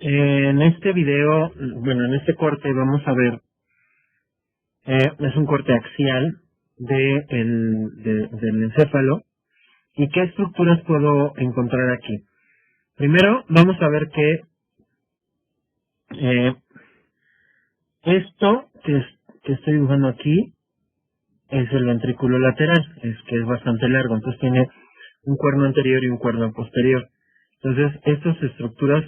En este video, en este corte vamos a ver, es un corte axial del encéfalo. ¿Y qué estructuras puedo encontrar aquí? Primero, vamos a ver que esto que estoy dibujando aquí es el ventrículo lateral, que es bastante largo, entonces tiene un cuerno anterior y un cuerno posterior. Entonces, estas estructuras,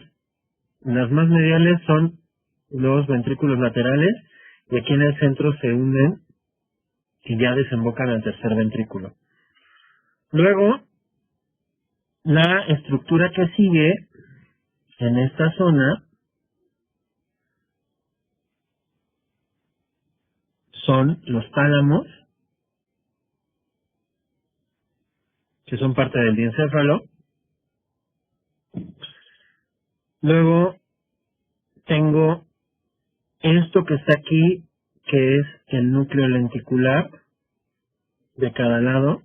las más mediales son los ventrículos laterales, y aquí en el centro se unen y ya desembocan al tercer ventrículo. Luego, la estructura que sigue en esta zona son los tálamos, que son parte del diencéfalo. Luego tengo esto que está aquí, que es el núcleo lenticular de cada lado,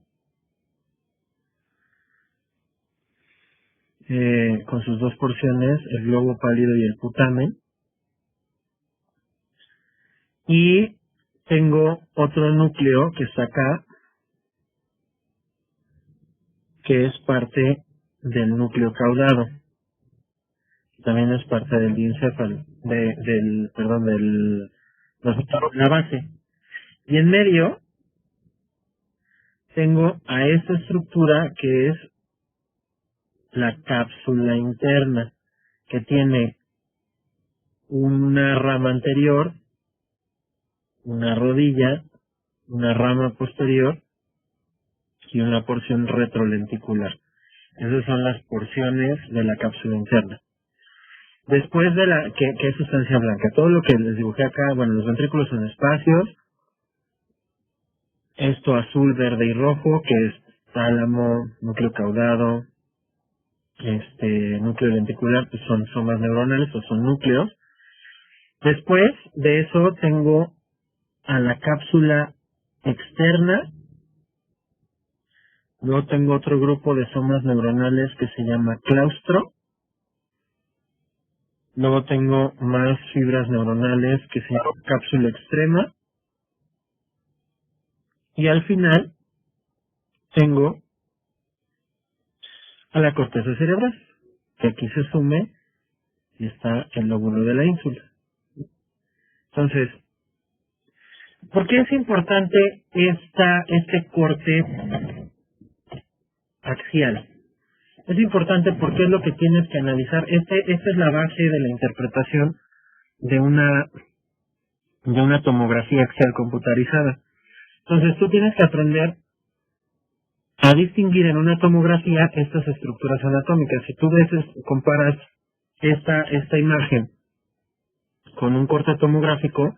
con sus dos porciones, el globo pálido y el putamen. Y tengo otro núcleo que está acá, que es parte del núcleo caudado. También es parte del diencéfalo, la base. Y en medio tengo a esta estructura que es la cápsula interna, que tiene una rama anterior, una rodilla, una rama posterior y una porción retrolenticular. Esas son las porciones de la cápsula interna. Después de que es sustancia blanca, todo lo que les dibujé acá, los ventrículos son espacios, esto azul, verde y rojo, que es tálamo, núcleo caudado, núcleo lenticular, pues son somas neuronales o son núcleos. Después de eso tengo a la cápsula externa. Luego tengo otro grupo de somas neuronales que se llama claustro. Luego tengo más fibras neuronales que se llama cápsula extrema. Y al final tengo a la corteza cerebral, que aquí se sume y está el lóbulo de la ínsula. Entonces, ¿por qué es importante este corte axial? Es importante porque es lo que tienes que analizar. Esta es la base de la interpretación de una tomografía axial computarizada. Entonces tú tienes que aprender a distinguir en una tomografía estas estructuras anatómicas. Si tú comparas esta imagen con un corte tomográfico,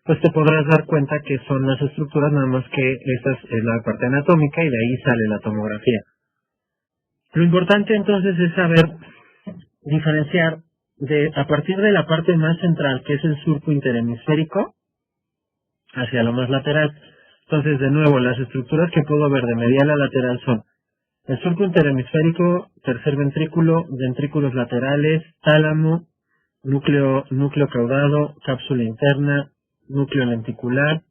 pues te podrás dar cuenta que son las estructuras, nada más que esta es la parte anatómica y de ahí sale la tomografía. Lo importante entonces es saber diferenciar a partir de la parte más central, que es el surco interhemisférico, hacia lo más lateral. Entonces, de nuevo, las estructuras que puedo ver de medial a lateral son el surco interhemisférico, tercer ventrículo, ventrículos laterales, tálamo, núcleo caudado, cápsula interna, núcleo lenticular,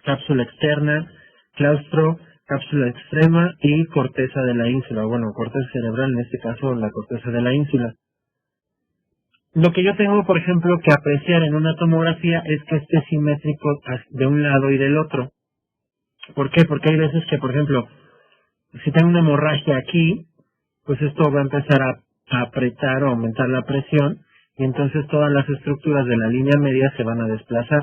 cápsula externa, claustro, cápsula extrema y corteza de la ínsula, corteza cerebral, en este caso la corteza de la ínsula. Lo que yo tengo, por ejemplo, que apreciar en una tomografía es que esté simétrico de un lado y del otro. ¿Por qué? Porque hay veces que, por ejemplo, si tengo una hemorragia aquí, pues esto va a empezar a apretar o aumentar la presión, y entonces todas las estructuras de la línea media se van a desplazar.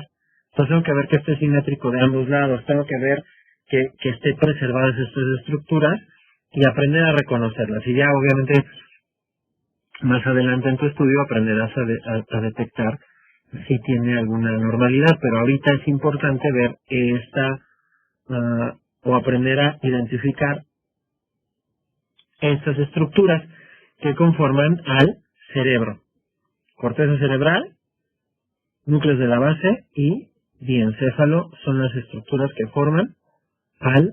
Entonces tengo que ver que esté simétrico de ambos lados, tengo que ver que esté preservadas estas estructuras y aprender a reconocerlas. Y ya obviamente más adelante en tu estudio aprenderás a detectar si tiene alguna normalidad, pero ahorita es importante ver o aprender a identificar estas estructuras que conforman al cerebro. Corteza cerebral, núcleos de la base y diencéfalo son las estructuras que forman al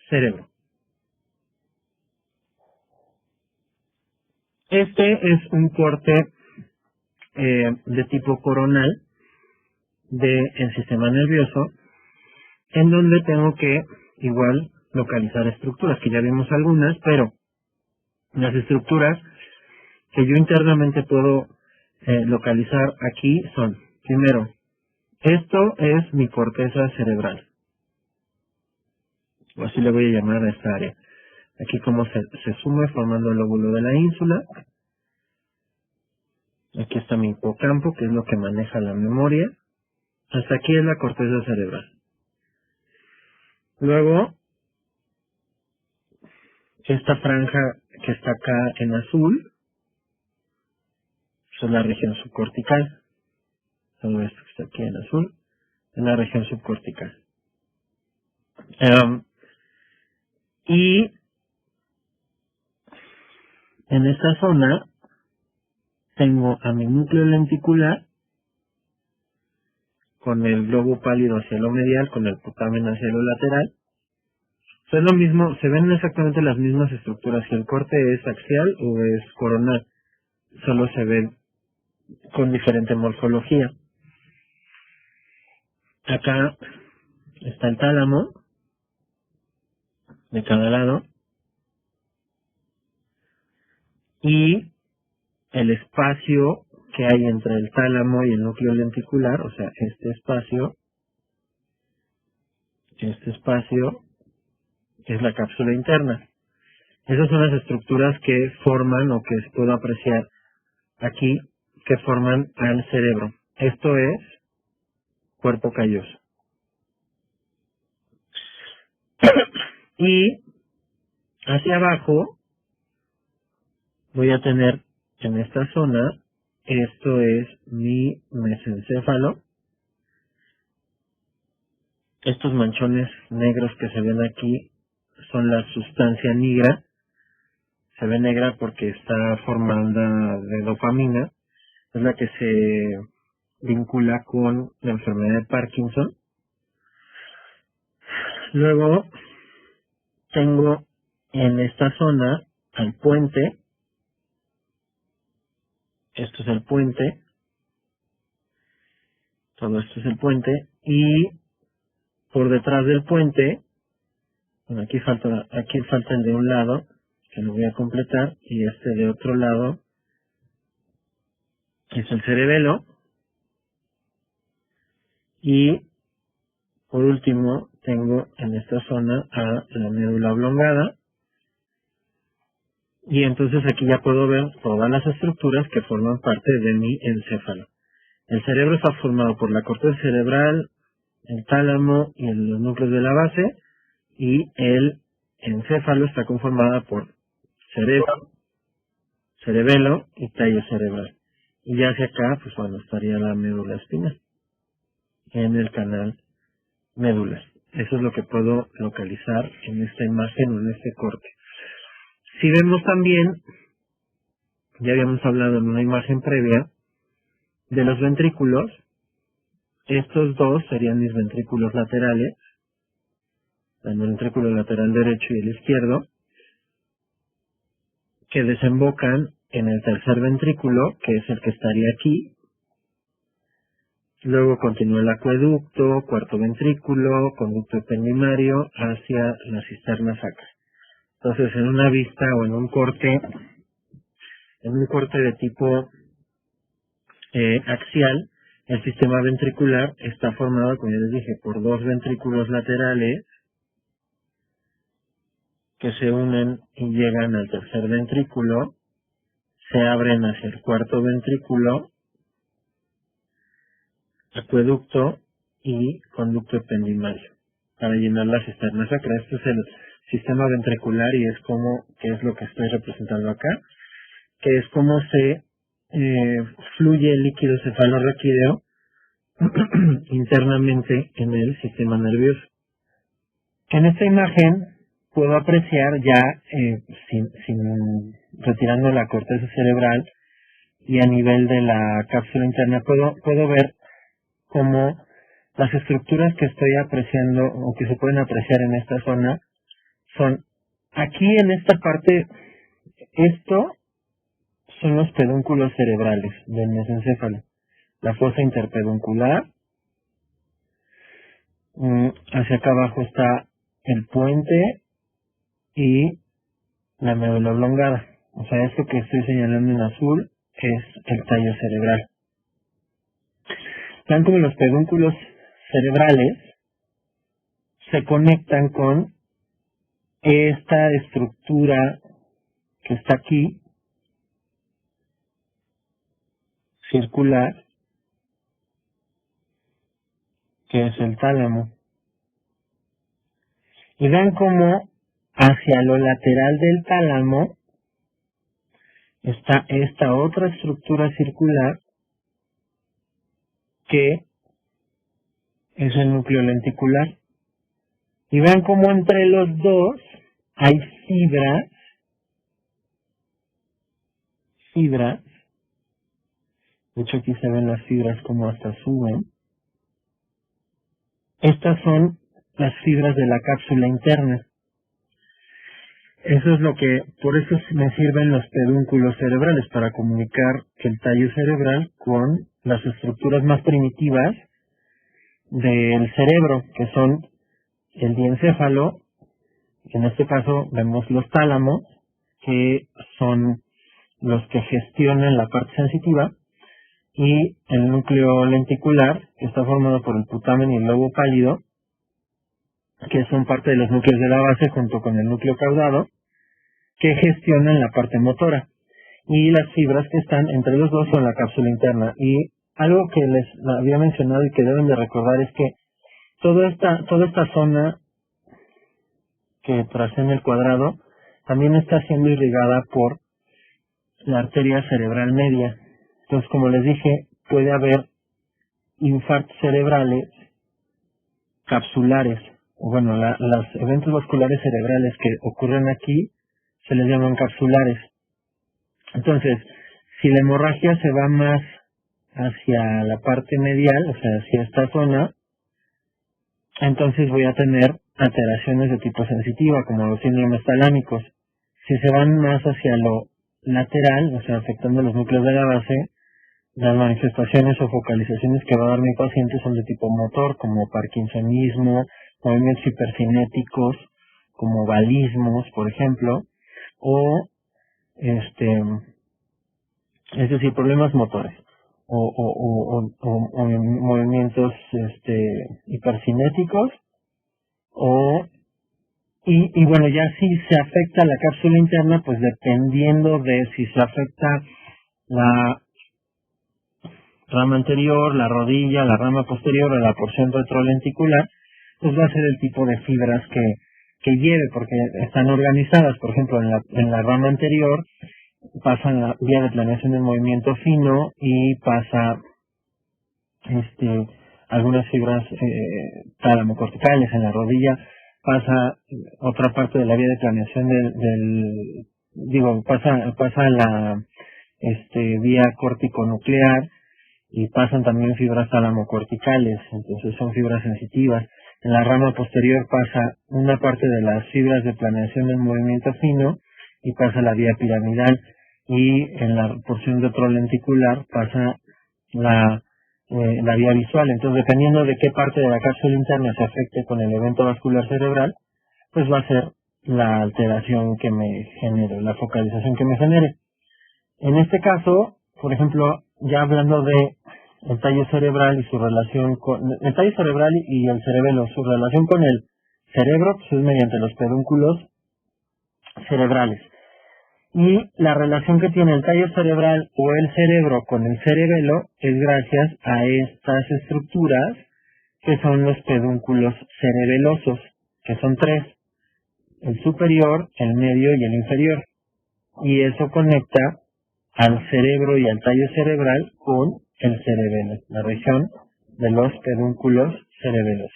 cerebro. Este es un corte de tipo coronal del sistema nervioso, en donde tengo que igual localizar estructuras, que ya vimos algunas, pero las estructuras que yo internamente puedo localizar aquí son, primero, esto es mi corteza cerebral, o así le voy a llamar a esta área. Aquí como se sume formando el lóbulo de la ínsula. Aquí está mi hipocampo, que es lo que maneja la memoria. Hasta aquí es la corteza cerebral. Luego, esta franja que está acá en azul, es la región subcortical. Todo esto que está aquí en azul, es la región subcortical. Y en esta zona tengo a mi núcleo lenticular con el globo pálido hacia lo medial, con el putamen hacia lo lateral. Es lo mismo, se ven exactamente las mismas estructuras, si el corte es axial o es coronal, solo se ven con diferente morfología. Acá está el tálamo de cada lado y el espacio que hay entre el tálamo y el núcleo lenticular, o sea, este espacio es la cápsula interna. Esas son las estructuras que forman o que se puedo apreciar aquí, que forman al cerebro. Esto es cuerpo calloso. Y hacia abajo voy a tener en esta zona, esto es mi mesencéfalo. Estos manchones negros que se ven aquí son la sustancia negra. Se ve negra porque está formada de dopamina. Es la que se vincula con la enfermedad de Parkinson. Luego tengo en esta zona al puente. Esto es el puente. Todo esto es el puente. Y por detrás del puente, bueno, aquí falta el de un lado, que lo voy a completar, y este de otro lado es el cerebelo. Y por último tengo en esta zona a la médula oblongada. Y entonces aquí ya puedo ver todas las estructuras que forman parte de mi encéfalo. El cerebro está formado por la corteza cerebral, el tálamo y los núcleos de la base, y el encéfalo está conformado por cerebro, cerebelo y tallo cerebral. Y ya hacia acá, pues bueno, estaría la médula espinal en el canal medular. Eso es lo que puedo localizar en esta imagen o en este corte. Si vemos también, ya habíamos hablado en una imagen previa, de los ventrículos. Estos dos serían mis ventrículos laterales, el ventrículo lateral derecho y el izquierdo, que desembocan en el tercer ventrículo, que es el que estaría aquí. Luego continúa el acueducto, cuarto ventrículo, conducto ependimario hacia la cisterna sacra. Entonces, en una vista o en un corte de tipo axial, el sistema ventricular está formado, como ya les dije, por dos ventrículos laterales que se unen y llegan al tercer ventrículo, se abren hacia el cuarto ventrículo, acueducto y conducto ependimario para llenar la cisterna sacra. Este es el sistema ventricular y que es lo que estoy representando acá, que es como se fluye el líquido cefalorraquídeo internamente en el sistema nervioso. En esta imagen puedo apreciar ya, retirando la corteza cerebral y a nivel de la cápsula interna, puedo ver cómo las estructuras que estoy apreciando o que se pueden apreciar en esta zona son aquí en esta parte. Esto son los pedúnculos cerebrales del mesencéfalo. La fosa interpeduncular, hacia acá abajo está el puente y la médula oblongada. O sea, esto que estoy señalando en azul es el tallo cerebral. Vean como los pedúnculos cerebrales se conectan con esta estructura que está aquí, circular, que es el tálamo. Y vean cómo hacia lo lateral del tálamo está esta otra estructura circular que es el núcleo lenticular. Y vean cómo entre los dos hay fibras, de hecho aquí se ven las fibras como hasta suben. Estas son las fibras de la cápsula interna. Eso es por eso me sirven los pedúnculos cerebrales, para comunicar el tallo cerebral con las estructuras más primitivas del cerebro, que son el diencéfalo. En este caso vemos los tálamos, que son los que gestionan la parte sensitiva, y el núcleo lenticular, que está formado por el putamen y el lobo pálido, que son parte de los núcleos de la base junto con el núcleo caudado, que gestionan la parte motora. Y las fibras que están entre los dos son la cápsula interna. Y algo que les había mencionado y que deben de recordar es que toda esta zona que tracé en el cuadrado también está siendo irrigada por la arteria cerebral media. Entonces, como les dije, puede haber infartos cerebrales capsulares, o bueno, los eventos vasculares cerebrales que ocurren aquí se les llaman capsulares. Entonces, si la hemorragia se va más hacia la parte medial, o sea, hacia esta zona, entonces voy a tener alteraciones de tipo sensitiva, como los síndromes talámicos. Si se van más hacia lo lateral, o sea, afectando los núcleos de la base, las manifestaciones o focalizaciones que va a dar mi paciente son de tipo motor, como parkinsonismo, movimientos hipercinéticos, como balismos, por ejemplo, o es decir, problemas motores o movimientos hipercinéticos, y bueno, ya si se afecta la cápsula interna, pues dependiendo de si se afecta la rama anterior, la rodilla, la rama posterior o la porción retrolenticular, pues va a ser el tipo de fibras que lleve, porque están organizadas. Por ejemplo, en la rama anterior pasa la vía de planeación del movimiento fino y pasa algunas fibras tálamo-corticales. En la rodilla pasa otra parte de la vía de planeación pasa la vía córtico-nuclear, y pasan también fibras tálamo-corticales, entonces son fibras sensitivas. En la rama posterior pasa una parte de las fibras de planeación del movimiento fino y pasa la vía piramidal, y en la porción retrolenticular pasa la vía visual. Entonces, dependiendo de qué parte de la cápsula interna se afecte con el evento vascular cerebral, pues va a ser la alteración que me genere, la focalización que me genere. En este caso, por ejemplo, ya hablando de el tallo cerebral y su relación con el tallo cerebral y el cerebelo, su relación con el cerebro, pues es mediante los pedúnculos cerebrales. Y la relación que tiene el tallo cerebral o el cerebro con el cerebelo es gracias a estas estructuras que son los pedúnculos cerebelosos, que son 3, el superior, el medio y el inferior. Y eso conecta al cerebro y al tallo cerebral con el cerebelo, la región de los pedúnculos cerebelosos.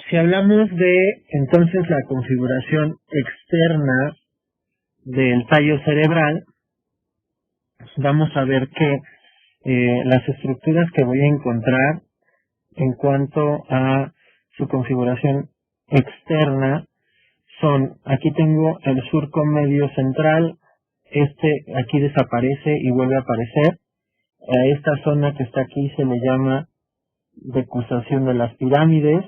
Si hablamos de entonces la configuración externa del tallo cerebral, vamos a ver que las estructuras que voy a encontrar en cuanto a su configuración externa aquí tengo el surco medio central, aquí desaparece y vuelve a aparecer. A esta zona que está aquí se le llama decusación de las pirámides,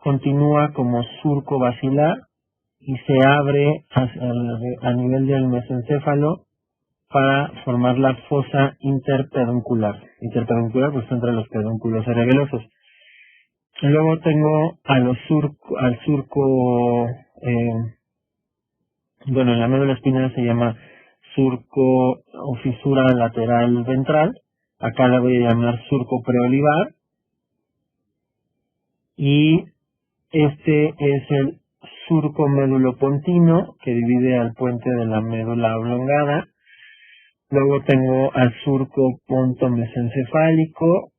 continúa como surco basilar y se abre a nivel del mesencéfalo para formar la fosa interpeduncular. Interpeduncular pues entre los pedúnculos cerebelosos. Y luego tengo al surco, bueno, en la médula espinal se llama surco o fisura lateral ventral. Acá la voy a llamar surco preolivar. Y este es el surco médulo-pontino que divide al puente de la médula oblongada. Luego tengo al surco ponto-mesencefálico.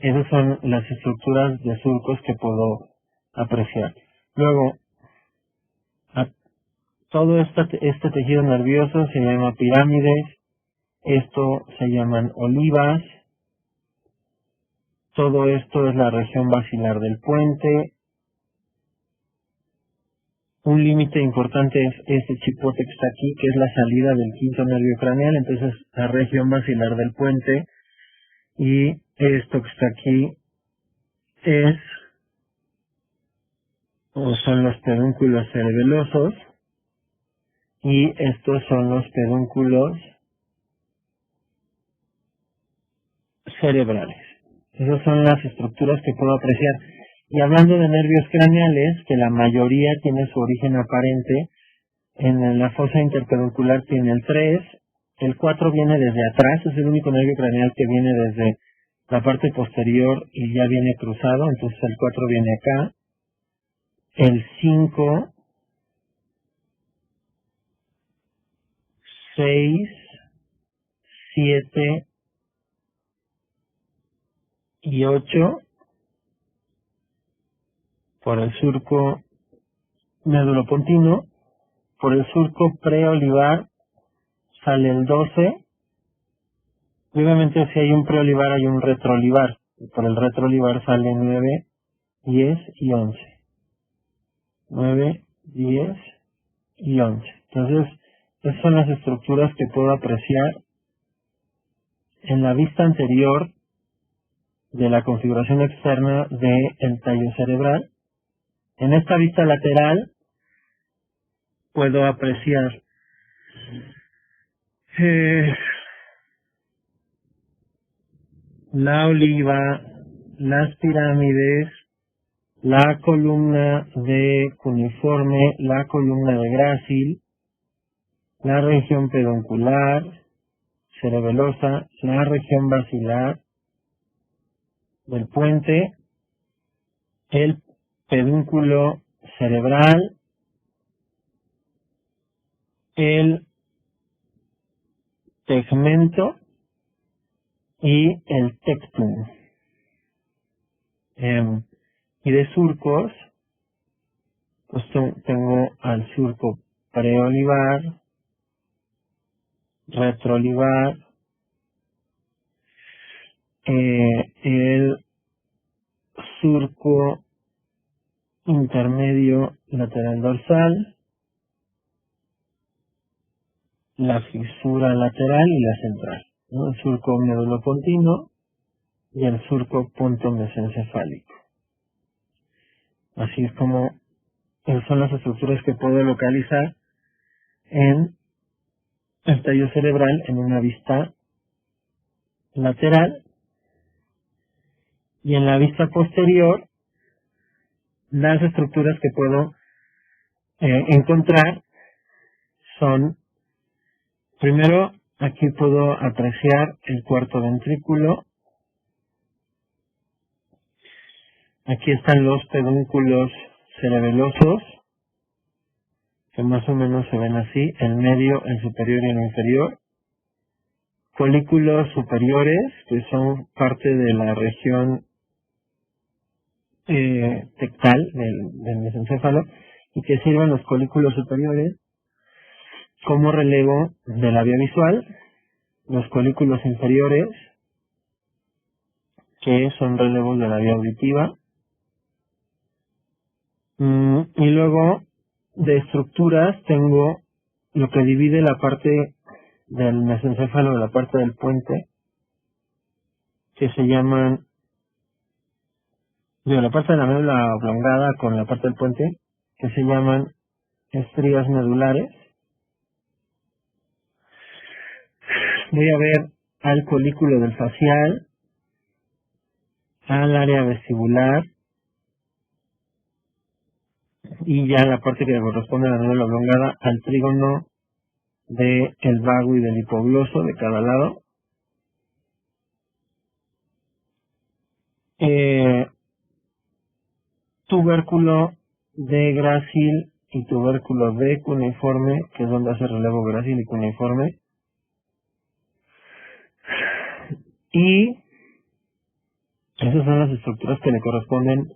Esas son las estructuras de surcos que puedo apreciar. Luego, todo este tejido nervioso se llama pirámides. Esto se llaman olivas. Todo esto es la región basilar del puente. Un límite importante es este chipote que está aquí, que es la salida del quinto nervio craneal. Entonces, la región basilar del puente. Y esto que está aquí son los pedúnculos cerebelosos. Y estos son los pedúnculos cerebrales. Esas son las estructuras que puedo apreciar. Y hablando de nervios craneales, que la mayoría tiene su origen aparente, en la fosa interpeduncular tiene el 3, el 4 viene desde atrás, es el único nervio craneal que viene desde la parte posterior y ya viene cruzado, entonces el 4 viene acá, el 5, 6, 7 y 8 por el surco médulo-pontino, por el surco preolivar sale el 12, y obviamente si hay un preolivar hay un retroolivar, y por el retroolivar sale 9, 10 y 11. 9, 10 y 11. Entonces, esas son las estructuras que puedo apreciar en la vista anterior de la configuración externa del tallo cerebral. En esta vista lateral puedo apreciar la oliva, las pirámides, la columna de cuneiforme, la columna de grácil, la región peduncular, cerebelosa, la región basilar del puente, el pedúnculo cerebral, el tegmento y el tectum. Y de surcos, pues tengo al surco preolivar, retroolivar, el surco intermedio lateral dorsal, la fisura lateral y la central, ¿no? El surco médulo-pontino y el surco ponto-mesencefálico. Así es como son las estructuras que puedo localizar en el tallo cerebral en una vista lateral, y en la vista posterior las estructuras que puedo encontrar son, primero, aquí puedo apreciar el cuarto ventrículo. Aquí están los pedúnculos cerebelosos, que más o menos se ven así, el medio, el superior y el inferior. Folículos superiores, que son parte de la región tectal del mesencéfalo, y que sirven los folículos superiores como relevo de la vía visual. Los folículos inferiores, que son relevos de la vía auditiva. Y luego de estructuras tengo lo que divide la parte del mesencéfalo de la parte del puente, que se llaman, la parte de la médula oblongada con la parte del puente, que se llaman estrías medulares. Voy a ver al colículo del facial, al área vestibular, y ya la parte que corresponde a la médula oblongada, al trígono del vago y del hipogloso de cada lado. Tubérculo de grácil y tubérculo de cuneiforme, que es donde hace relevo grácil y cuneiforme. Y esas son las estructuras que le corresponden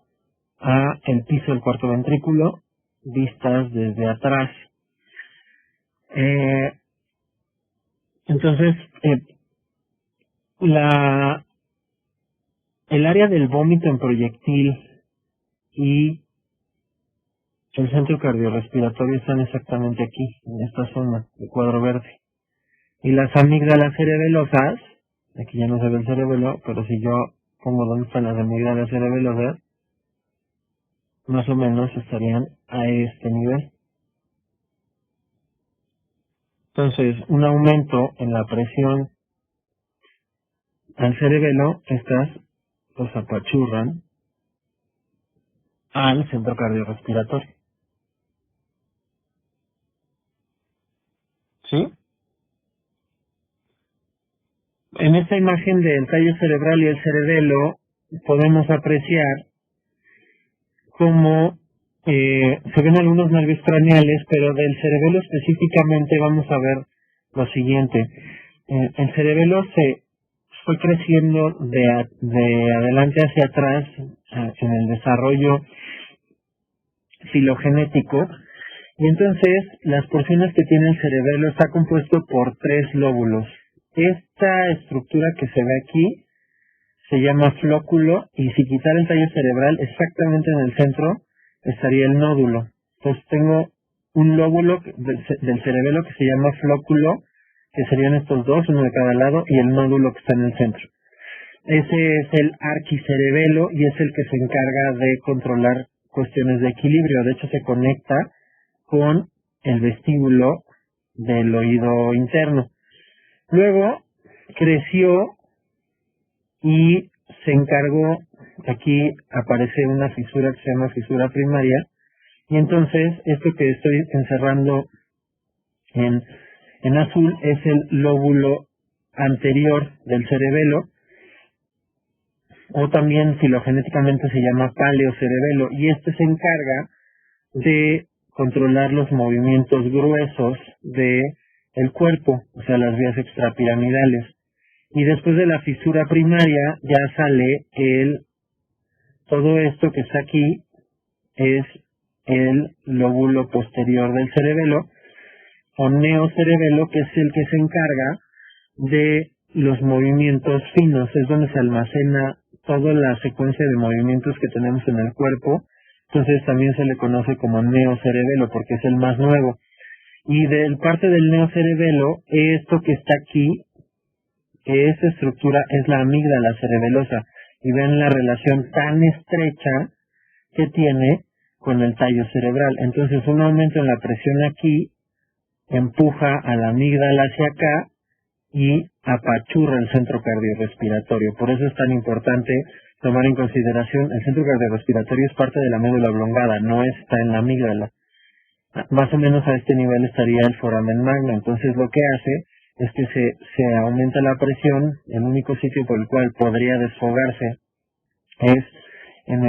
a el piso del cuarto ventrículo, vistas desde atrás. Entonces, el área del vómito en proyectil y el centro cardiorrespiratorio están exactamente aquí, en esta zona de cuadro verde. Y las amígdalas cerebelosas, aquí ya no se ve el cerebelo, pero si yo pongo dónde están las amígdalas cerebelosas, más o menos estarían a este nivel. Entonces, un aumento en la presión al cerebelo, estas los apachurran al centro cardiorrespiratorio. ¿Sí? En esta imagen del tallo cerebral y el cerebelo podemos apreciar cómo se ven algunos nervios craneales, pero del cerebelo específicamente vamos a ver lo siguiente. El cerebelo se fue creciendo de adelante hacia atrás en el desarrollo filogenético, y entonces las porciones que tiene el cerebelo está compuesto por 3 lóbulos. Esta estructura que se ve aquí se llama flóculo, y si quitara el tallo cerebral, exactamente en el centro estaría el nódulo. Entonces tengo un lóbulo del cerebelo que se llama flóculo, que serían estos dos, uno de cada lado, y el nódulo que está en el centro. Ese es el arquicerebelo y es el que se encarga de controlar cuestiones de equilibrio. De hecho, se conecta con el vestíbulo del oído interno. Luego creció y se encargó, aquí aparece una fisura que se llama fisura primaria, y entonces esto que estoy encerrando en azul es el lóbulo anterior del cerebelo, o también filogenéticamente se llama paleocerebelo, y este se encarga de controlar los movimientos gruesos de el cuerpo, o sea, las vías extrapiramidales. Y después de la fisura primaria ya sale todo esto que está aquí es el lóbulo posterior del cerebelo, o neocerebelo, que es el que se encarga de los movimientos finos, es donde se almacena toda la secuencia de movimientos que tenemos en el cuerpo. Entonces también se le conoce como neocerebelo porque es el más nuevo. Y del parte del neocerebelo, esto que está aquí, esta estructura es la amígdala cerebelosa, y ven la relación tan estrecha que tiene con el tallo cerebral. Entonces un aumento en la presión aquí empuja a la amígdala hacia acá y apachurra el centro cardiorrespiratorio. Por eso es tan importante tomar en consideración, el centro cardiorrespiratorio es parte de la médula oblongada, no está en la amígdala. Más o menos a este nivel estaría el foramen magno. Entonces lo que hace es que se aumenta la presión. El único sitio por el cual podría desfogarse es en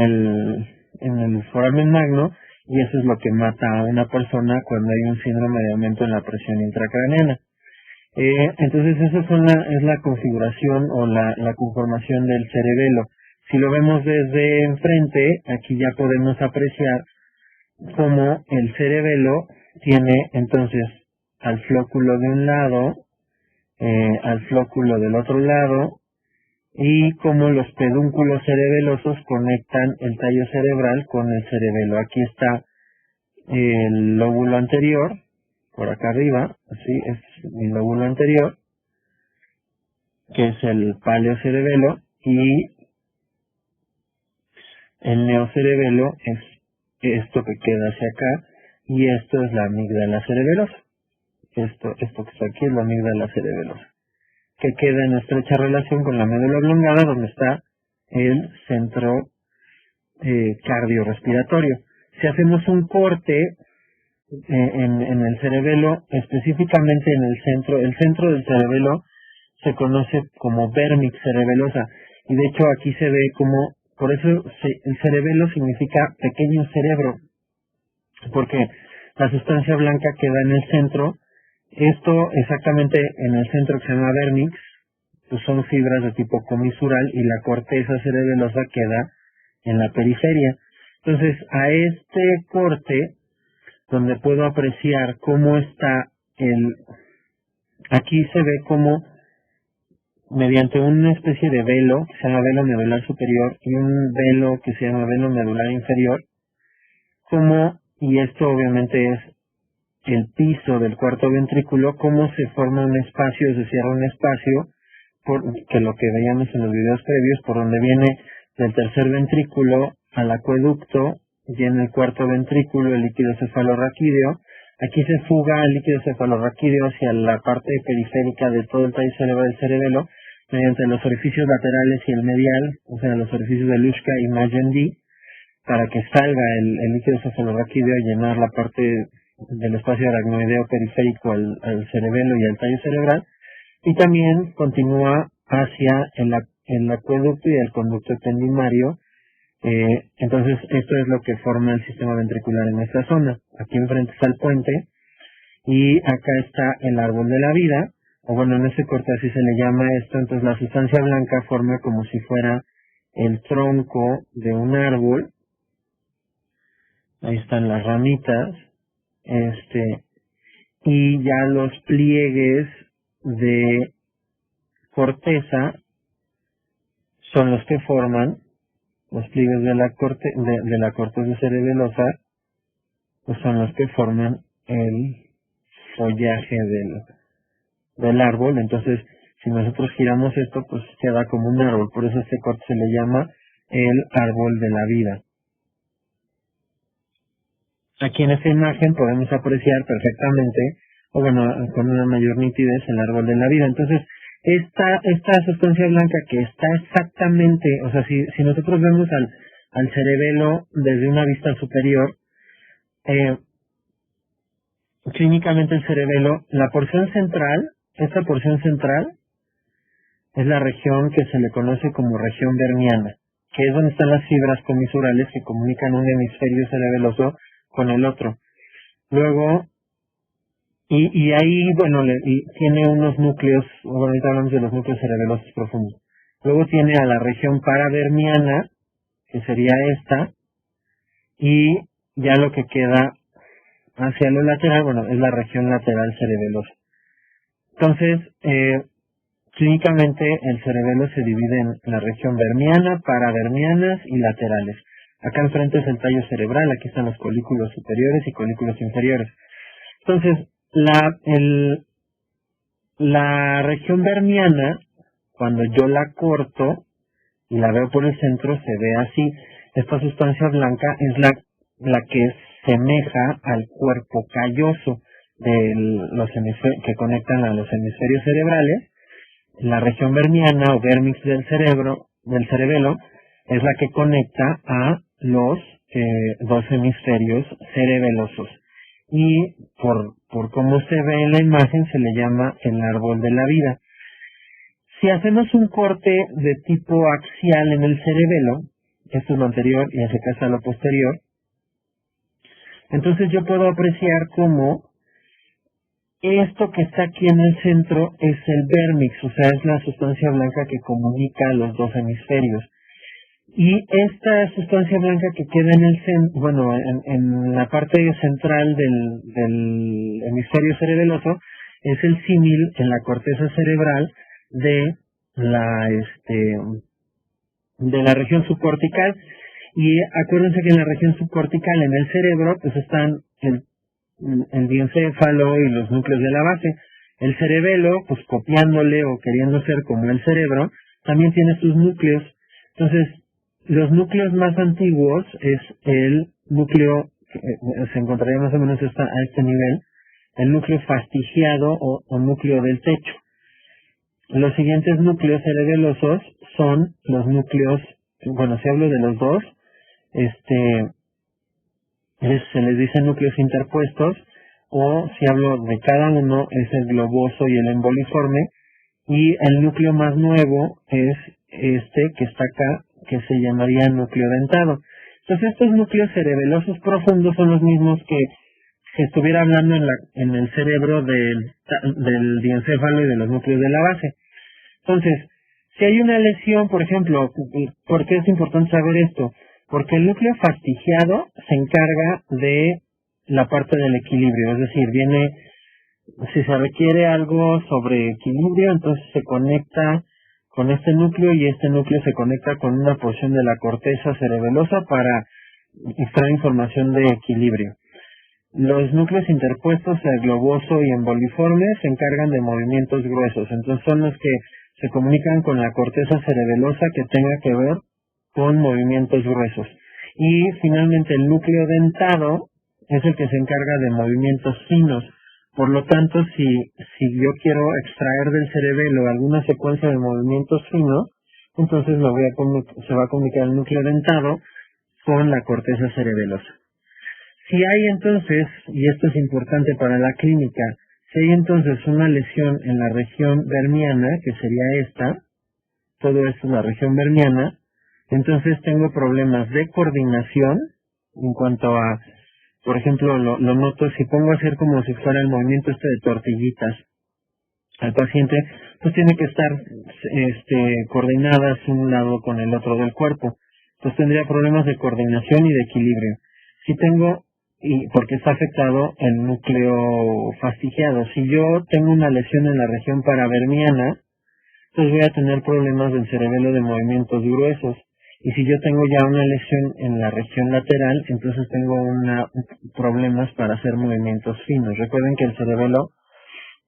el foramen magno, y eso es lo que mata a una persona cuando hay un síndrome de aumento en la presión intracraneana. Entonces esa es la configuración o la conformación del cerebelo. Si lo vemos desde enfrente, aquí ya podemos apreciar cómo el cerebelo tiene entonces al flóculo de un lado, al flóculo del otro lado, y cómo los pedúnculos cerebelosos conectan el tallo cerebral con el cerebelo. Aquí está el lóbulo anterior, por acá arriba, así es mi lóbulo anterior, que es el paleocerebelo, y el neocerebelo es esto que queda hacia acá, y esto es la amígdala cerebelosa. Esto que está aquí es la amígdala cerebelosa, que queda en estrecha relación con la médula oblongada, donde está el centro cardiorrespiratorio. Si hacemos un corte en el cerebelo, específicamente en el centro del cerebelo se conoce como vérmix cerebelosa, y de hecho aquí se ve como, por eso el cerebelo significa pequeño cerebro, porque la sustancia blanca queda en el centro. Esto exactamente en el centro, que se llama vérmix, pues son fibras de tipo comisural, y la corteza cerebelosa queda en la periferia. Entonces, a este corte, donde puedo apreciar cómo está aquí se ve como mediante una especie de velo, que se llama velo medular superior, y un velo que se llama velo medular inferior, y esto obviamente es el piso del cuarto ventrículo, cómo se forma un espacio, se cierra un espacio, que lo que veíamos en los videos previos, por donde viene del tercer ventrículo al acueducto, y en el cuarto ventrículo el líquido cefalorraquídeo. Aquí se fuga el líquido cefalorraquídeo hacia la parte periférica de todo el tallo cerebral del cerebelo, mediante los orificios laterales y el medial, o sea, los orificios de Luschka y Magendie, para que salga el líquido cefalorraquídeo a llenar la parte del espacio aracnoideo periférico al cerebelo y al tallo cerebral, y también continúa hacia el acueducto y el conducto ependimario. Entonces esto es lo que forma el sistema ventricular en esta zona. Aquí enfrente está el puente, y acá está el árbol de la vida, o bueno, en ese corte así se le llama esto. Entonces la sustancia blanca forma como si fuera el tronco de un árbol. Ahí están las ramitas, y ya los pliegues de corteza son los que forman los pliegues de la corteza cerebelosa, pues son los que forman el follaje del árbol. Entonces, si nosotros giramos esto, pues queda como un árbol. Por eso este corte se le llama el árbol de la vida. Aquí en esta imagen podemos apreciar perfectamente, o bueno, con una mayor nitidez, el árbol de la vida. Entonces, esta sustancia blanca que está exactamente, o sea, si nosotros vemos al cerebelo desde una vista superior, clínicamente el cerebelo, esta porción central es la región que se le conoce como región vermiana, que es donde están las fibras comisurales que comunican un hemisferio cerebeloso con el otro. Luego, y ahí, bueno, y tiene unos núcleos, bueno, ahorita hablamos de los núcleos cerebelosos profundos. Luego tiene a la región paravermiana, que sería esta, y ya lo que queda hacia lo lateral, bueno, es la región lateral cerebelosa. Entonces, clínicamente el cerebelo se divide en la región vermiana, paravermianas y laterales. Acá enfrente es el tallo cerebral, aquí están los colículos superiores y colículos inferiores. Entonces, la región vermiana, cuando yo la corto y la veo por el centro, se ve así. Esta sustancia blanca es la que semeja al cuerpo calloso de los que conectan a los hemisferios cerebrales. La región vermiana o vérmix del cerebelo es la que conecta a los dos hemisferios cerebelosos. Y por cómo se ve en la imagen se le llama el árbol de la vida. Si hacemos un corte de tipo axial en el cerebelo, esto es lo anterior y hacia acá está lo posterior, entonces yo puedo apreciar cómo esto que está aquí en el centro es el vérmix, o sea, es la sustancia blanca que comunica los dos hemisferios. Y esta sustancia blanca que queda en el centro, bueno, en la parte central del hemisferio cerebeloso, es el símil en la corteza cerebral de la de la región subcortical. Y acuérdense que en la región subcortical, en el cerebro, pues están el diencéfalo y los núcleos de la base. El cerebelo, pues copiándole o queriendo ser como el cerebro, también tiene sus núcleos. Entonces, los núcleos más antiguos es el núcleo, se encontraría más o menos a este nivel, el núcleo fastigiado o núcleo del techo. Los siguientes núcleos cerebelosos son los núcleos, bueno, si hablo de los dos, se les dice núcleos interpuestos, o si hablo de cada uno es el globoso y el emboliforme, y el núcleo más nuevo es este que está acá, que se llamaría núcleo dentado. Entonces estos núcleos cerebelosos profundos son los mismos que se estuviera hablando en el cerebro del diencéfalo y de los núcleos de la base. Entonces, si hay una lesión, por ejemplo, ¿por qué es importante saber esto? Porque el núcleo fastigiado se encarga de la parte del equilibrio, es decir, si se requiere algo sobre equilibrio, entonces se conecta con este núcleo y este núcleo se conecta con una porción de la corteza cerebelosa para extraer información de equilibrio. Los núcleos interpuestos, el globoso y emboliforme, se encargan de movimientos gruesos, entonces son los que se comunican con la corteza cerebelosa que tenga que ver con movimientos gruesos. Y finalmente el núcleo dentado es el que se encarga de movimientos finos. Por lo tanto, si yo quiero extraer del cerebelo alguna secuencia de movimientos finos, entonces se va a comunicar el núcleo dentado con la corteza cerebelosa. Si hay entonces, y esto es importante para la clínica, si hay entonces una lesión en la región vermiana, que sería esta, todo esto es la región vermiana, entonces tengo problemas de coordinación en cuanto a, por ejemplo, lo noto si pongo a hacer como si fuera el movimiento de tortillitas al paciente, pues tiene que estar coordinadas un lado con el otro del cuerpo. Entonces tendría problemas de coordinación y de equilibrio. Si tengo, porque está afectado el núcleo fastigiado, si yo tengo una lesión en la región paravermiana, entonces voy a tener problemas del cerebelo de movimientos gruesos. Y si yo tengo ya una lesión en la región lateral, entonces tengo problemas para hacer movimientos finos. Recuerden que el cerebelo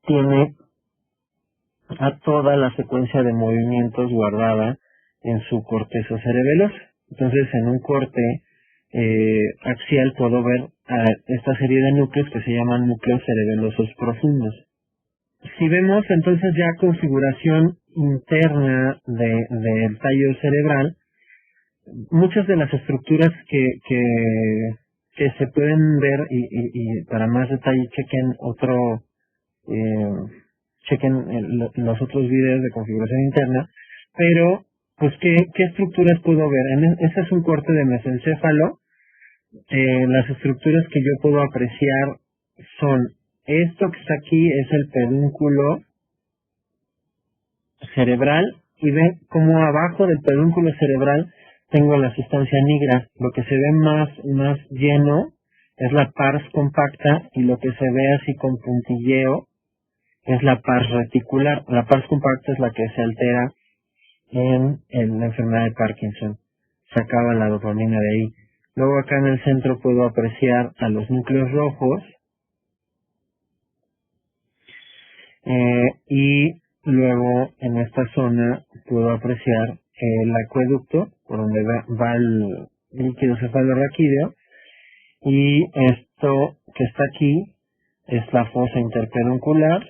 tiene a toda la secuencia de movimientos guardada en su corteza cerebelosa. Entonces, en un corte axial puedo ver esta serie de núcleos que se llaman núcleos cerebelosos profundos. Si vemos entonces ya configuración interna del tallo cerebral, muchas de las estructuras que se pueden ver y para más detalle chequen los otros videos de configuración interna, pero pues ¿qué estructuras puedo ver? Este es un corte de mesencéfalo. Las estructuras que yo puedo apreciar son esto que está aquí, es el pedúnculo cerebral, y ven como abajo del pedúnculo cerebral tengo la sustancia nigra. Lo que se ve más lleno es la pars compacta, y lo que se ve así con puntilleo es la pars reticular. La pars compacta es la que se altera en la enfermedad de Parkinson. Se acaba la dopamina de ahí. Luego acá en el centro puedo apreciar a los núcleos rojos, y luego en esta zona puedo apreciar el acueducto por donde va el líquido cefalorraquídeo, y esto que está aquí es la fosa interpeduncular,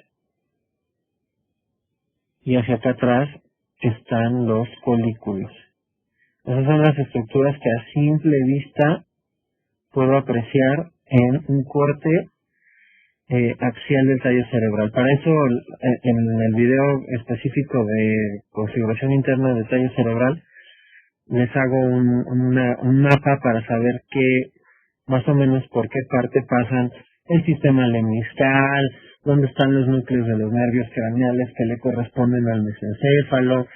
y hacia acá atrás están los folículos. Esas son las estructuras que a simple vista puedo apreciar en un corte axial del tallo cerebral. Para eso, en el video específico de configuración interna del tallo cerebral, les hago un mapa para saber más o menos por qué parte pasan el sistema lemniscal, dónde están los núcleos de los nervios craneales que le corresponden al mesencéfalo,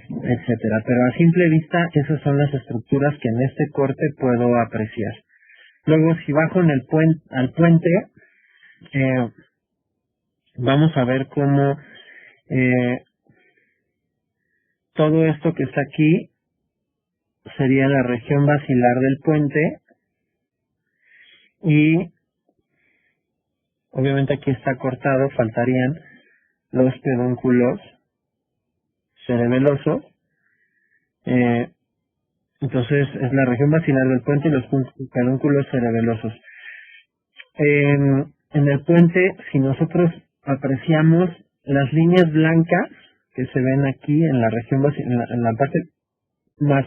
etcétera. Pero a simple vista, esas son las estructuras que en este corte puedo apreciar. Luego, si bajo al puente, vamos a ver cómo todo esto que está aquí sería la región basilar del puente y obviamente aquí está cortado, faltarían los pedúnculos cerebelosos. Entonces es la región basilar del puente y los pedúnculos cerebelosos. En el puente, si nosotros apreciamos las líneas blancas que se ven aquí en la región en la parte más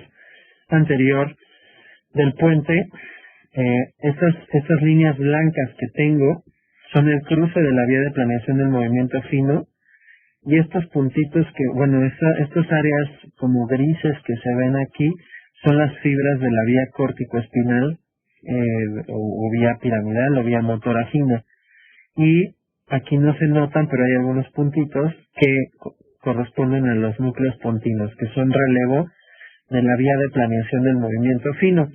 anterior del puente, estas líneas blancas que tengo son el cruce de la vía de planeación del movimiento fino, y estos puntitos estas áreas como grises que se ven aquí son las fibras de la vía córtico-espinal o vía piramidal o vía motora fina. Y aquí no se notan, pero hay algunos puntitos que corresponden a los núcleos pontinos, que son relevo de la vía de planeación del movimiento fino.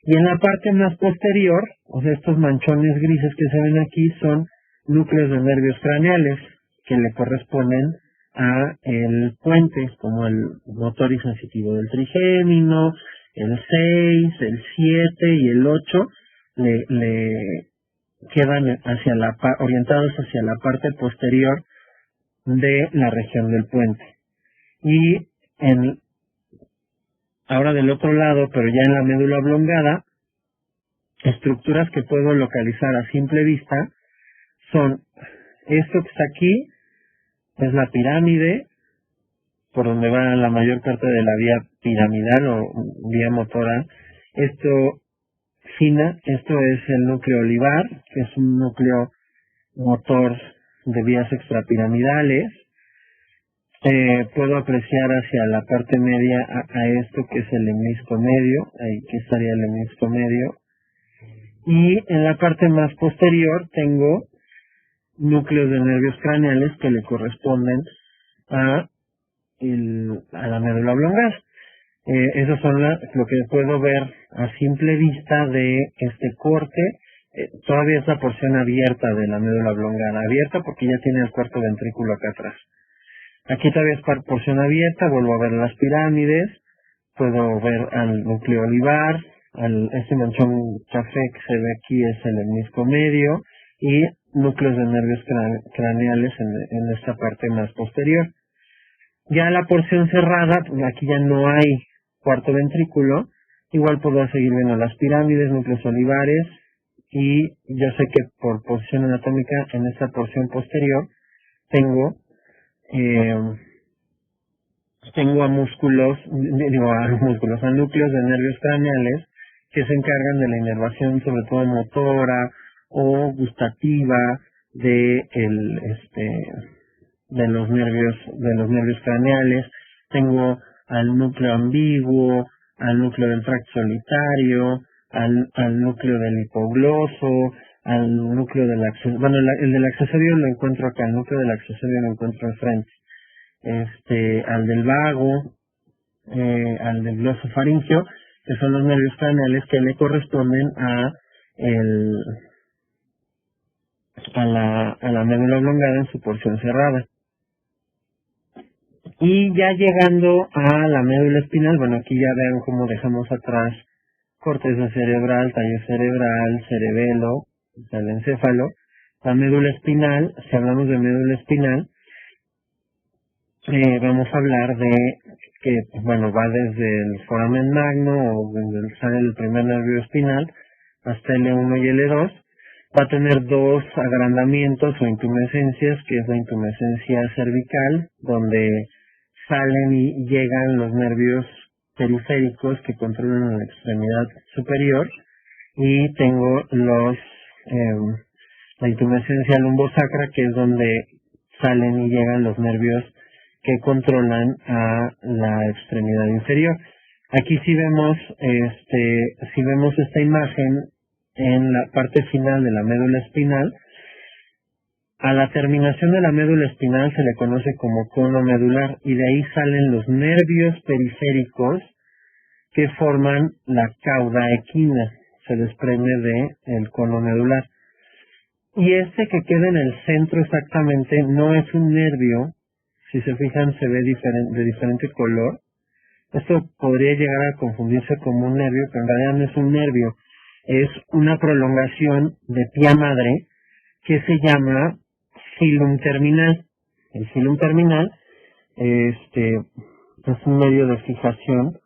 Y en la parte más posterior, o sea, estos manchones grises que se ven aquí son núcleos de nervios craneales que le corresponden a el puente, como el motor y sensitivo del trigémino, el 6, el 7 y el 8 le quedan orientados hacia la parte posterior de la región del puente. Y ahora del otro lado, pero ya en la médula oblongada, estructuras que puedo localizar a simple vista son esto que está aquí, es la pirámide, por donde va la mayor parte de la vía piramidal o vía motora. Esto es el núcleo olivar, que es un núcleo motor de vías extrapiramidales. Puedo apreciar hacia la parte media a esto que es el hemisco medio, ahí que estaría el hemisco medio. Y en la parte más posterior tengo núcleos de nervios craneales que le corresponden a la médula oblongada. Esos son lo que puedo ver a simple vista de este corte. Todavía es la porción abierta de la médula oblongada, abierta porque ya tiene el cuarto ventrículo acá atrás. Aquí todavía es porción abierta, vuelvo a ver las pirámides, puedo ver al núcleo olivar, este manchón café que se ve aquí es el hemisco medio y núcleos de nervios craneales en esta parte más posterior. Ya la porción cerrada, aquí ya no hay cuarto ventrículo, igual puedo seguir viendo las pirámides, núcleos olivares, y yo sé que por posición anatómica en esta porción posterior tengo a núcleos de nervios craneales que se encargan de la inervación, sobre todo motora o gustativa de los nervios craneales. Tengo al núcleo ambiguo, al núcleo del tracto solitario, al núcleo del hipogloso, al núcleo del accesorio. Bueno, el del accesorio lo encuentro acá, el núcleo del accesorio lo encuentro enfrente. Al del vago, al del glosofaringio, que son los nervios craneales que le corresponden a la médula oblongada en su porción cerrada. Y ya llegando a la médula espinal, bueno, aquí ya vean cómo dejamos atrás corteza cerebral, tallo cerebral, cerebelo, el encéfalo. La médula espinal, si hablamos de médula espinal, vamos a hablar de que, va desde el foramen magno, o donde sale el primer nervio espinal, hasta L1 y L2. Va a tener dos agrandamientos o intumescencias, que es la intumescencia cervical, donde salen y llegan los nervios periféricos que controlan la extremidad superior, y tengo la intumescencia lumbosacra, que es donde salen y llegan los nervios que controlan a la extremidad inferior. Aquí si vemos esta imagen en la parte final de la médula espinal, a la terminación de la médula espinal se le conoce como cono medular, y de ahí salen los nervios periféricos que forman la cauda equina, se desprende del cono medular. Y este que queda en el centro exactamente no es un nervio, si se fijan, se ve de diferente color. Esto podría llegar a confundirse como un nervio, pero en realidad no es un nervio, es una prolongación de pía madre que se llama filum terminal. El filum terminal es un medio de fijación,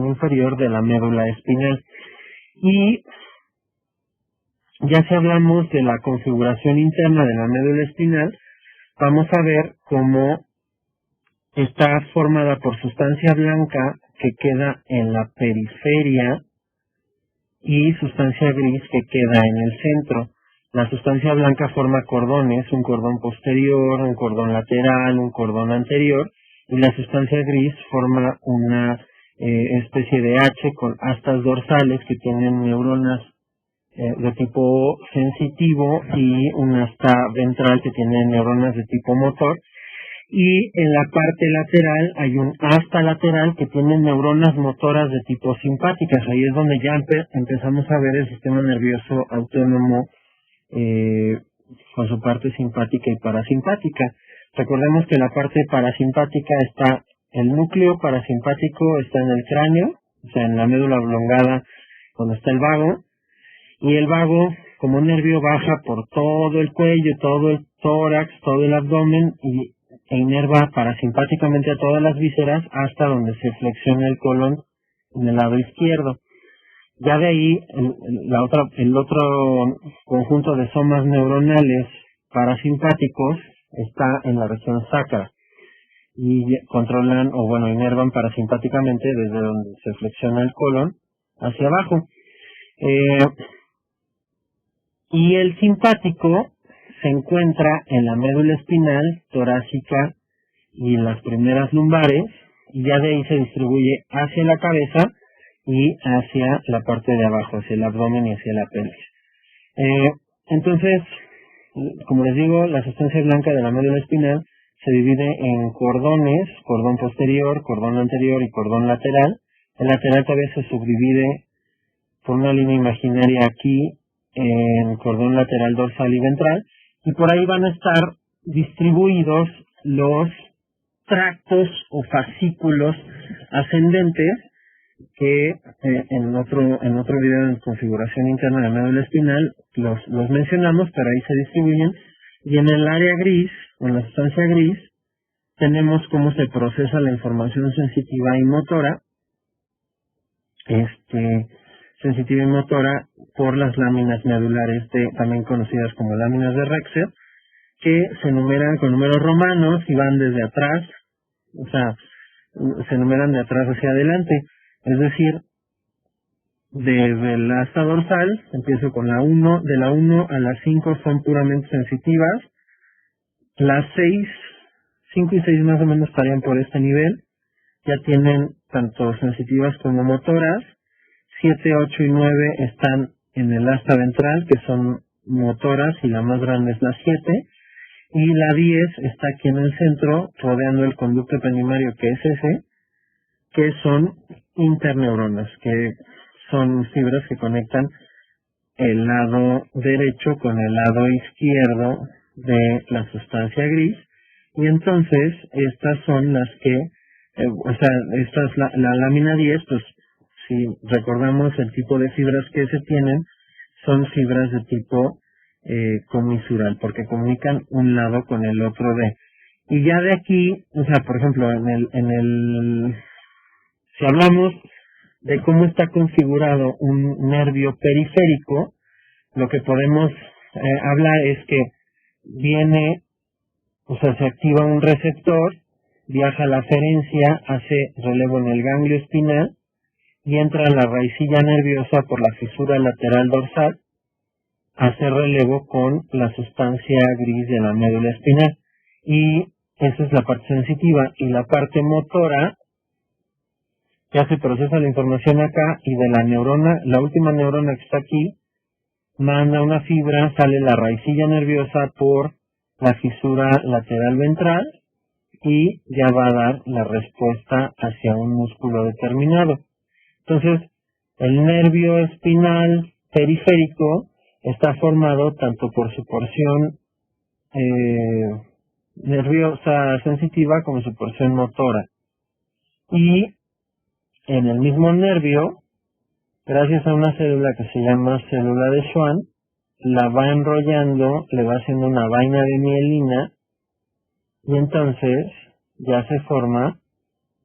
inferior de la médula espinal. Y ya si hablamos de la configuración interna de la médula espinal, vamos a ver cómo está formada por sustancia blanca que queda en la periferia y sustancia gris que queda en el centro. La sustancia blanca forma cordones, un cordón posterior, un cordón lateral, un cordón anterior, y la sustancia gris forma una especie de H con astas dorsales que tienen neuronas de tipo sensitivo y una asta ventral que tiene neuronas de tipo motor. Y en la parte lateral hay un asta lateral que tiene neuronas motoras de tipo simpáticas. Ahí es donde ya empezamos a ver el sistema nervioso autónomo con su parte simpática y parasimpática. Recordemos que la parte parasimpática está, el núcleo parasimpático está en el cráneo, o sea, en la médula oblongada donde está el vago, y el vago, como nervio, baja por todo el cuello, todo el tórax, todo el abdomen e inerva parasimpáticamente a todas las vísceras hasta donde se flexiona el colon en el lado izquierdo. Ya de ahí, el otro conjunto de somas neuronales parasimpáticos está en la región sacra y controlan inervan parasimpáticamente desde donde se flexiona el colon hacia abajo. Y el simpático se encuentra en la médula espinal, torácica y en las primeras lumbares, y ya de ahí se distribuye hacia la cabeza y hacia la parte de abajo, hacia el abdomen y hacia la pelvis. Entonces, como les digo, la sustancia blanca de la médula espinal se divide en cordones, cordón posterior, cordón anterior y cordón lateral. El lateral todavía se subdivide por una línea imaginaria aquí en cordón lateral dorsal y ventral, y por ahí van a estar distribuidos los tractos o fascículos ascendentes que en otro video de configuración interna de la médula espinal los mencionamos, pero ahí se distribuyen, y en el área gris, o en la sustancia gris, tenemos cómo se procesa la información sensitiva y motora, sensitiva y motora por las láminas medulares, también conocidas como láminas de Rexer, que se numeran con números romanos y van desde atrás, o sea, se numeran de atrás hacia adelante. Es decir, desde el asta dorsal, empiezo con la 1, de la 1 a la 5 son puramente sensitivas, las 5 y 6 más o menos estarían por este nivel, ya tienen tanto sensitivas como motoras. 7, 8 y 9 están en el asta ventral, que son motoras, y la más grande es la 7, y la 10 está aquí en el centro, rodeando el conducto ependimario, que es ese, que son interneuronas, que son fibras que conectan el lado derecho con el lado izquierdo de la sustancia gris, y entonces estas son las que, esta es la lámina 10, pues si recordamos el tipo de fibras que se tienen, son fibras de tipo comisural, porque comunican un lado con el otro de. Y ya de aquí, por ejemplo, si hablamos de cómo está configurado un nervio periférico, lo que podemos hablar es que se activa un receptor, viaja a la aferencia, hace relevo en el ganglio espinal y entra a la raicilla nerviosa por la fisura lateral dorsal, hace relevo con la sustancia gris de la médula espinal. Y esa es la parte sensitiva. Y la parte motora, ya se procesa la información acá, y de la neurona, la última neurona que está aquí, manda una fibra, sale la raicilla nerviosa por la fisura lateral ventral y ya va a dar la respuesta hacia un músculo determinado. Entonces, el nervio espinal periférico está formado tanto por su porción nerviosa sensitiva como su porción motora. Y en el mismo nervio, gracias a una célula que se llama célula de Schwann, la va enrollando, le va haciendo una vaina de mielina y entonces ya se forma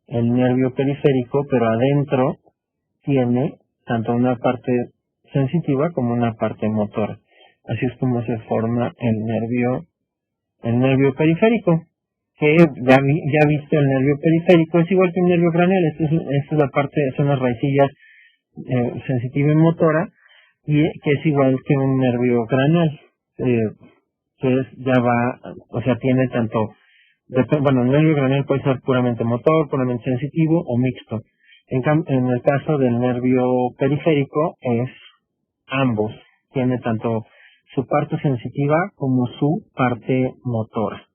el nervio periférico, pero adentro tiene tanto una parte sensitiva como una parte motora. Así es como se forma el nervio periférico, que ya viste el nervio periférico, es igual que un nervio craneal. Esta es la parte, son las raicillas sensitiva y motora, y que es igual que un nervio craneal, que ya va, o sea, tiene tanto, bueno, el nervio craneal puede ser puramente motor, puramente sensitivo o mixto. En el caso del nervio periférico es ambos, tiene tanto su parte sensitiva como su parte motora.